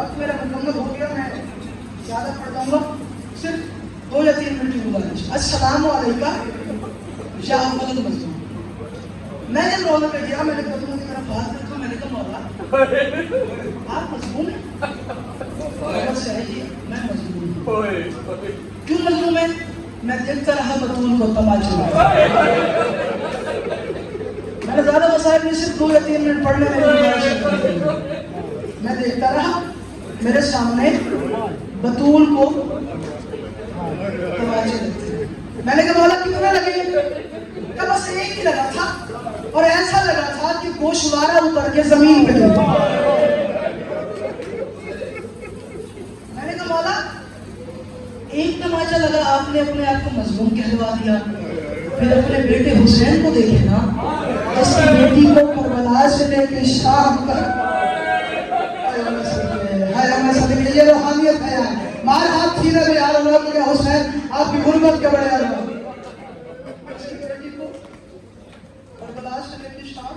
وقت میرا مکمل ہو گیا، میں زیادہ پڑھ جاؤں گا، صرف 2 یا 3 منٹ کی گزارش۔ السلام علیکم یا ولد مظلوم۔ میں جب رونے پہ گیا، میں نے قدموں کی طرف ہاتھ رکھا، میں نے کہا مولا آپ مظلوم ہیں؟ بس ہے جی میں مظلوم ہوں۔ کیوں مظلوم ہے؟ میں دیکھتا رہا بطول کو تماچے میں نے زیادہ مسائل نہیں، صرف 2 یا 3 منٹ پڑھنے میں دیکھتا رہا میرے سامنے بطول کو تماچے لگتے۔ میں نے کہا مولا کتنے لگے؟ کہ بس ایک ہی لگا تھا، اور ایسا لگا تھا کہ گوشوارہ اتر کے زمین پہ گرا۔ میں نے کہا مولا ایک تماچا لگا، آپ نے اپنے آپ کو مظلوم کہلوا دیا، پھر اپنے بیٹے حسین کو دیکھے نا، جس کی بیٹی کو کربلا سے لے کے شام تک یہ روحانیت ہے، مار ہاتھ سینے میں یار اللہ کے حسین آپ کی غربت کے بڑے عالم، اس کی بیٹی کو کربلا سے لے کے شام،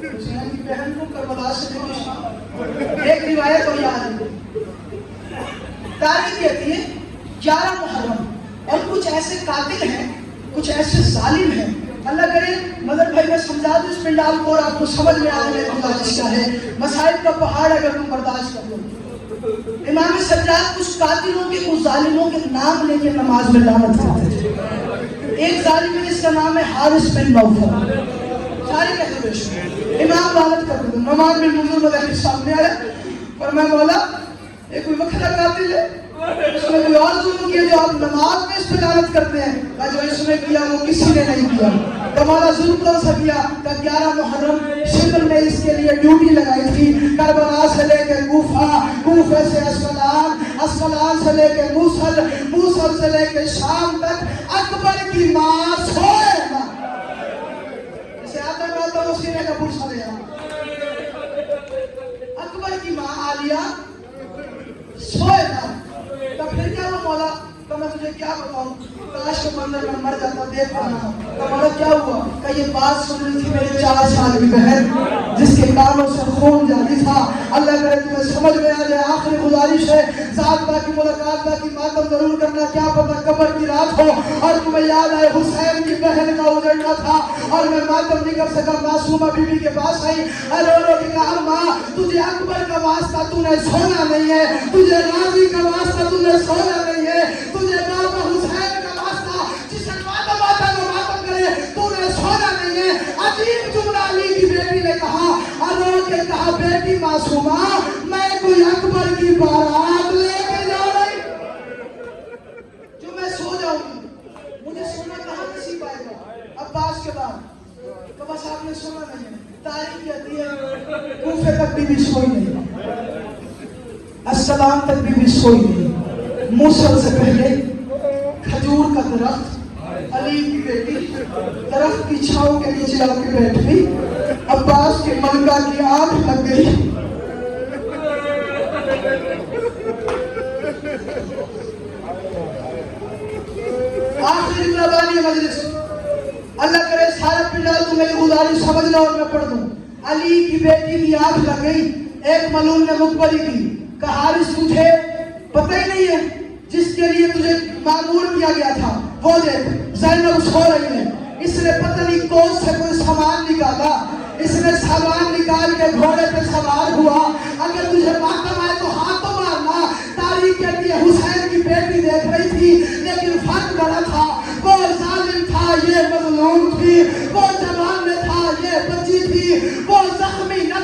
حسین کی بہن کو کربلا سے لے کے شام۔ ایک روایت اور یاد ہے، تاریخ کہتی ہے 11 محرم، اور کچھ ایسے قاتل ہیں، کچھ ایسے ظالم ہیں، اللہ کرے مدر بھائی میں سمجھا دوں اس پنڈال کو اور آپ کو سمجھ میں آنے میں گزارش کیا ہے، مسائل کا پہاڑ اگر تم برداشت کر لو۔ امام سجاد کچھ قاتلوں کے، کچھ ظالموں کے نام لے کے نماز میں لعنت کرتے تھے۔ ایک ظالم ہے جس کا نام ہے حارث بن نوفل، سارے کہتے ہیں امام لعنت کرتے تھے۔ نماز میں منظور مدر کے سامنے آیا اور میں بولا یہ کوئی وکھرا قاتل ہے، اس نے کوئی اور ظلم کیا جو آپ نماز میں اس پہ لعنت کرتے ہیں؟ کہ جو اس نے کیا وہ کسی نے نہیں کیا۔ تمہارا ظلم کون سا کیا؟ کہ 11 محرم شبر نے اس کے لیے ڈیوٹی لگائی تھی، کربلا سے لے کے کوفہ، کوفے سے اسقلان، اسقلان سے لے کے موصل، موصل سے لے کے شام تک اکبر کی ماں سوئے نا، اسے آتا کہتا ہوں سینے کا پرسا لے آ، اکبر کی ماں عالیہ سوئے نا۔ تو پھر کیا ہوا مولا؟ تو میں تجھے کیا بتاؤں، کاش کے منظر میں مر جاتا دیکھ پانا۔ تو مولا کیا ہوا؟ کہ یہ بات سن رہی تھی میرے 4 سال کی بہن، جس کے کانوں سے خون جاری تھا۔ اللہ کرے تمہیں سمجھ میں آ جائے۔ آخری گزارش ہے، ذات با کی ملاقات با کی ماتم ضرور کرنا، کیا پتہ قبر کی رات ہو اور تمہیں یاد آئے حسین کی بہن کا اجڑنا تھا اور میں ماتم نہیں کر سکا۔ معصومہ بی بی کے پاس آئی، رو رو کے کہا ماں تجھے اکبر کا واسطہ تو نے سونا نہیں ہے، تجھے غازی کا واسطہ تو نے سونا نہیں ہے، تجھے بابا حسین کا واسطہ جسے ماتم آتا ہے وہ ماتم کرے تو نے سونا نہیں ہے۔ عجیب جملہ علی کی بیٹی نے کہا، رو کے کہا بیٹی معصومہ میں کوئی اکبر کی بارات لے کے جا رہی جو میں سو جاؤں گی، مجھے سونا کہاں نصیب آئے گا عباس کے بعد؟ تو بس آپ نے سنا نہیں ہے، تاریخ کہتی ہے کوفے تک بی بی سوئی نہیں، السلام تک بی بی سوئی نہیں، موصل سے پہلے کھجور کا درخت، علی کی بیٹی درخت کی چھاؤں کے نیچے آ کے بیٹھ گئی، عباس کے ملکہ کی آنکھ لگ گئی۔ آخری جملہ بانی مجلس، اللہ کرے سارا پنڈال تو میری گزارش سمجھنا اور میں پڑھ دوں۔ علی کی بیٹی کی آنکھ لگ گئی، ایک ملعون نے مقبری کی، کہا حارث تجھے پتہ ہی نہیں ہے جس کے لیے تجھے معمور کیا گیا تھا وہ دیکھ زینب سو رہی ہے، اس نے پتہ نہیں کون سے کوئی سامان نکالا، اس نے سامان نکال کے گھوڑے پہ سوار ہوا، اگر تجھے ماتم آئے تو ہاتھ تو مارنا۔ تاریخ کہتی ہے حسین کی بیٹی دیکھ رہی تھی لیکن فرق بڑا تھا، وہ ظالم تھا یہ مظلوم تھی، وہ جوان میں تھا یہ بچی تھی، وہ زخمی نہ